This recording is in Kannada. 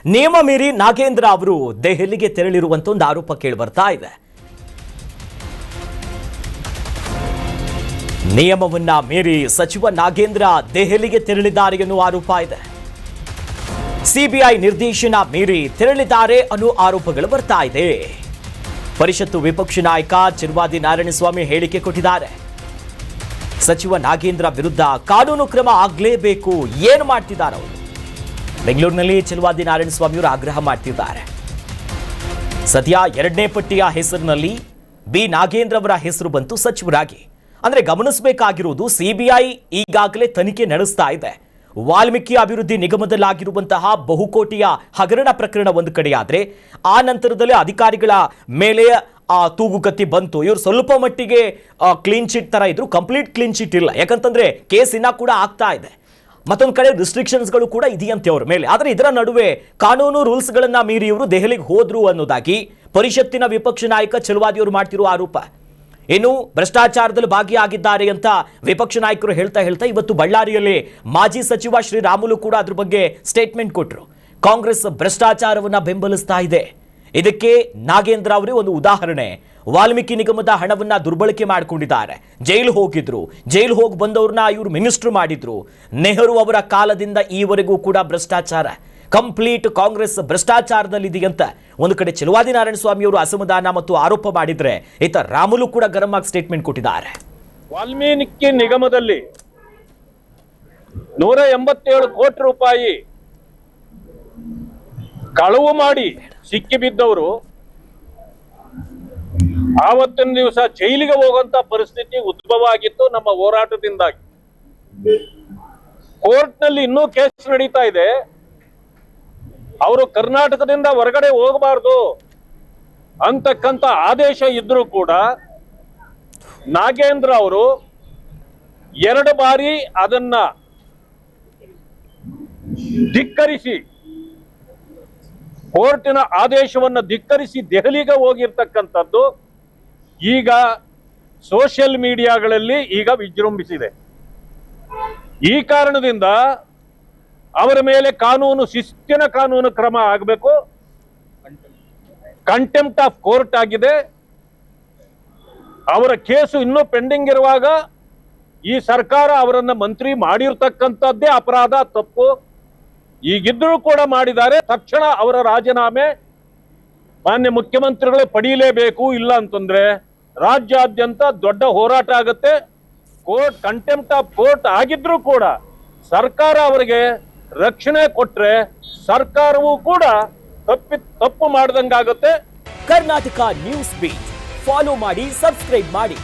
ನಿಯಮ ಮೀರಿ ನಾಗೇಂದ್ರ ಅವರು ದೆಹಲಿಗೆ ತೆರಳಿರುವಂತ ಒಂದು ಆರೋಪ ಕೇಳಿ ಬರ್ತಾ ಇದೆ. ನಿಯಮವನ್ನ ಮೀರಿ ಸಚಿವ ನಾಗೇಂದ್ರ ದೆಹಲಿಗೆ ತೆರಳಿದ್ದಾರೆ ಎನ್ನುವ ಆರೋಪ ಇದೆ. ಸಿಬಿಐ ನಿರ್ದೇಶನ ಮೀರಿ ತೆರಳಿದ್ದಾರೆ ಅನ್ನೋ ಆರೋಪಗಳು ಬರ್ತಾ ಇದೆ. ಪರಿಷತ್ತು ವಿಪಕ್ಷ ನಾಯಕ ಚಿರುವಾದಿ ನಾರಾಯಣಸ್ವಾಮಿ ಹೇಳಿಕೆ ಕೊಟ್ಟಿದ್ದಾರೆ. ಸಚಿವ ನಾಗೇಂದ್ರ ವಿರುದ್ಧ ಕಾನೂನು ಕ್ರಮ ಆಗಲೇಬೇಕು, ಏನು ಮಾಡ್ತಿದ್ದಾರೆ ಅವರು? ಬೆಂಗಳೂರಿನಲ್ಲಿ ಚಿರುವಾದಿ ನಾರಾಯಣಸ್ವಾಮಿ ಅವರು ಆಗ್ರಹ ಮಾಡ್ತಿದ್ದಾರೆ. ಸದ್ಯ ಎರಡನೇ ಪಟ್ಟಿಯ ಹೆಸರಿನಲ್ಲಿ ಬಿ ನಾಗೇಂದ್ರ ಅವರ ಹೆಸರು ಬಂತು ಸಚಿವರಾಗಿ. ಅಂದ್ರೆ ಗಮನಿಸಬೇಕಾಗಿರುವುದು, ಸಿಬಿಐ ಈಗಾಗಲೇ ತನಿಖೆ ನಡೆಸ್ತಾ ಇದೆ. ವಾಲ್ಮೀಕಿ ಅಭಿವೃದ್ಧಿ ನಿಗಮದಲ್ಲಾಗಿರುವಂತಹ ಬಹುಕೋಟಿಯ ಹಗರಣ ಪ್ರಕರಣ ಒಂದು ಕಡೆಯಾದ್ರೆ, ಆ ನಂತರದಲ್ಲಿ ಅಧಿಕಾರಿಗಳ ಮೇಲೆ ತೂಗುಗತ್ತಿ ಬಂತು. ಇವರು ಸ್ವಲ್ಪ ಮಟ್ಟಿಗೆ ಕ್ಲೀನ್ ಚಿಟ್ ತರ ಇದ್ರು, ಕಂಪ್ಲೀಟ್ ಕ್ಲೀನ್ ಚಿಟ್ ಇಲ್ಲ. ಯಾಕಂತಂದ್ರೆ ಕೇಸ್ ಇನ್ನ ಕೂಡ ಆಗ್ತಾ ಇದೆ. ಮತ್ತೊಂದು ಕಡೆ ರಿಸ್ಟ್ರಿಕ್ಷನ್ಸ್ಗಳು ಕೂಡ ಇದೆಯಂತೆ ಅವ್ರ ಮೇಲೆ. ಆದರೆ ಇದರ ನಡುವೆ ಕಾನೂನು ರೂಲ್ಸ್ಗಳನ್ನ ಮೀರಿ ಇವರು ದೆಹಲಿಗೆ ಹೋದ್ರು ಅನ್ನೋದಾಗಿ ಪರಿಷತ್ತಿನ ವಿಪಕ್ಷ ನಾಯಕ ಚಿರುವಾದಿಯವರು ಮಾಡ್ತಿರುವ ಆರೋಪ. ಇನ್ನು ಭ್ರಷ್ಟಾಚಾರದಲ್ಲಿ ಭಾಗಿಯಾಗಿದ್ದಾರೆ ಅಂತ ವಿಪಕ್ಷ ನಾಯಕರು ಹೇಳ್ತಾ ಇವತ್ತು ಬಳ್ಳಾರಿಯಲ್ಲಿ ಮಾಜಿ ಸಚಿವ ಶ್ರೀರಾಮುಲು ಕೂಡ ಅದ್ರ ಬಗ್ಗೆ ಸ್ಟೇಟ್ಮೆಂಟ್ ಕೊಟ್ಟರು. ಕಾಂಗ್ರೆಸ್ ಭ್ರಷ್ಟಾಚಾರವನ್ನ ಬೆಂಬಲಿಸ್ತಾ ಇದೆ. ಇದಕ್ಕೆ ನಾಗೇಂದ್ರ ಅವರೇ ಒಂದು ಉದಾಹರಣೆ. ವಾಲ್ಮೀಕಿ ನಿಗಮದ ಹಣವನ್ನ ದುರ್ಬಳಕೆ ಮಾಡಿಕೊಂಡಿದ್ದಾರೆ. ಜೈಲು ಹೋಗಿದ್ರು, ಜೈಲು ಹೋಗಿ ಬಂದವ್ರನ್ನ ಇವರು ಮಿನಿಸ್ಟರ್ ಮಾಡಿದ್ರು. ನೆಹರು ಅವರ ಕಾಲದಿಂದ ಈವರೆಗೂ ಕೂಡ ಭ್ರಷ್ಟಾಚಾರ, ಕಂಪ್ಲೀಟ್ ಕಾಂಗ್ರೆಸ್ ಭ್ರಷ್ಟಾಚಾರದಲ್ಲಿದೆಯಂತ ಒಂದು ಕಡೆ ಚಿರುವಾದಿ ನಾರಾಯಣಸ್ವಾಮಿ ಅವರು ಅಸಮಾಧಾನ ಮತ್ತು ಆರೋಪ ಮಾಡಿದ್ರೆ, ಈತ ರಾಮುಲು ಕೂಡ ಗರಂ ಆಗಿ ಸ್ಟೇಟ್ಮೆಂಟ್ ಕೊಟ್ಟಿದ್ದಾರೆ. ವಾಲ್ಮೀಕಿ ನಿಗಮದಲ್ಲಿ 187 ಕೋಟಿ ರೂಪಾಯಿ ಕಳವು ಮಾಡಿ ಸಿಕ್ಕಿಬಿದ್ದವರು ಆವತ್ತಿನ ದಿವಸ ಜೈಲಿಗೆ ಹೋಗುವಂತ ಪರಿಸ್ಥಿತಿ ಉದ್ಭವ ಆಗಿತ್ತು ನಮ್ಮ ಹೋರಾಟದಿಂದಾಗಿ. ಕೋರ್ಟ್ನಲ್ಲಿ ಇನ್ನೂ ಕೇಸ್ ನಡೀತಾ ಇದೆ. ಅವರು ಕರ್ನಾಟಕದಿಂದ ಹೊರಗಡೆ ಹೋಗಬಾರ್ದು ಅಂತಕ್ಕಂಥ ಆದೇಶ ಇದ್ರೂ ಕೂಡ ನಾಗೇಂದ್ರ ಅವರು 2 ಬಾರಿ ಅದನ್ನ ಧಿಕ್ಕರಿಸಿ, ಕೋರ್ಟಿನ ಆದೇಶವನ್ನು ಧಿಕ್ಕರಿಸಿ ದೆಹಲಿಗೆ ಹೋಗಿರ್ತಕ್ಕಂಥದ್ದು ಈಗ ಸೋಷಿಯಲ್ ಮೀಡಿಯಾಗಳಲ್ಲಿ ಈಗ ವಿಜೃಂಭಿಸಿದೆ. ಈ ಕಾರಣದಿಂದ ಅವರ ಮೇಲೆ ಶಿಸ್ತಿನ ಕಾನೂನು ಕ್ರಮ ಆಗಬೇಕು. ಕಂಟೆಂಪ್ಟ್ ಆಫ್ ಕೋರ್ಟ್ ಆಗಿದೆ. ಅವರ ಕೇಸು ಇನ್ನೂ ಪೆಂಡಿಂಗ್ ಇರುವಾಗ ಈ ಸರ್ಕಾರ ಅವರನ್ನ ಮಂತ್ರಿ ಮಾಡಿರ್ತಕ್ಕಂಥದ್ದೇ ಅಪರಾಧ, ತಪ್ಪು. ಈಗಿದ್ರೂ ಕೂಡ ಮಾಡಿದ್ದಾರೆ. ತಕ್ಷಣ ಅವರ ರಾಜೀನಾಮೆ ಮಾನ್ಯ ಮುಖ್ಯಮಂತ್ರಿಗಳು ಪಡೆಯಲೇಬೇಕು. ಇಲ್ಲ ಅಂತಂದ್ರೆ ರಾಜ್ಯಾದ್ಯಂತ ದೊಡ್ಡ ಹೋರಾಟ ಆಗುತ್ತೆ. ಕೋರ್ಟ್ ಕಂಟೆಂಪ್ಟ್ ಆಫ್ ಕೋರ್ಟ್ ಆಗಿದ್ರೂ ಕೂಡ ಸರ್ಕಾರ ಅವರಿಗೆ ರಕ್ಷಣೆ ಕೊಟ್ರೆ ಸರ್ಕಾರವೂ ಕೂಡ ತಪ್ಪು ಮಾಡ್ದಂಗಾಗುತ್ತೆ. ಕರ್ನಾಟಕ ನ್ಯೂಸ್ ಬೀಟ್ ಫಾಲೋ ಮಾಡಿ, ಸಬ್ಸ್ಕ್ರೈಬ್ ಮಾಡಿ.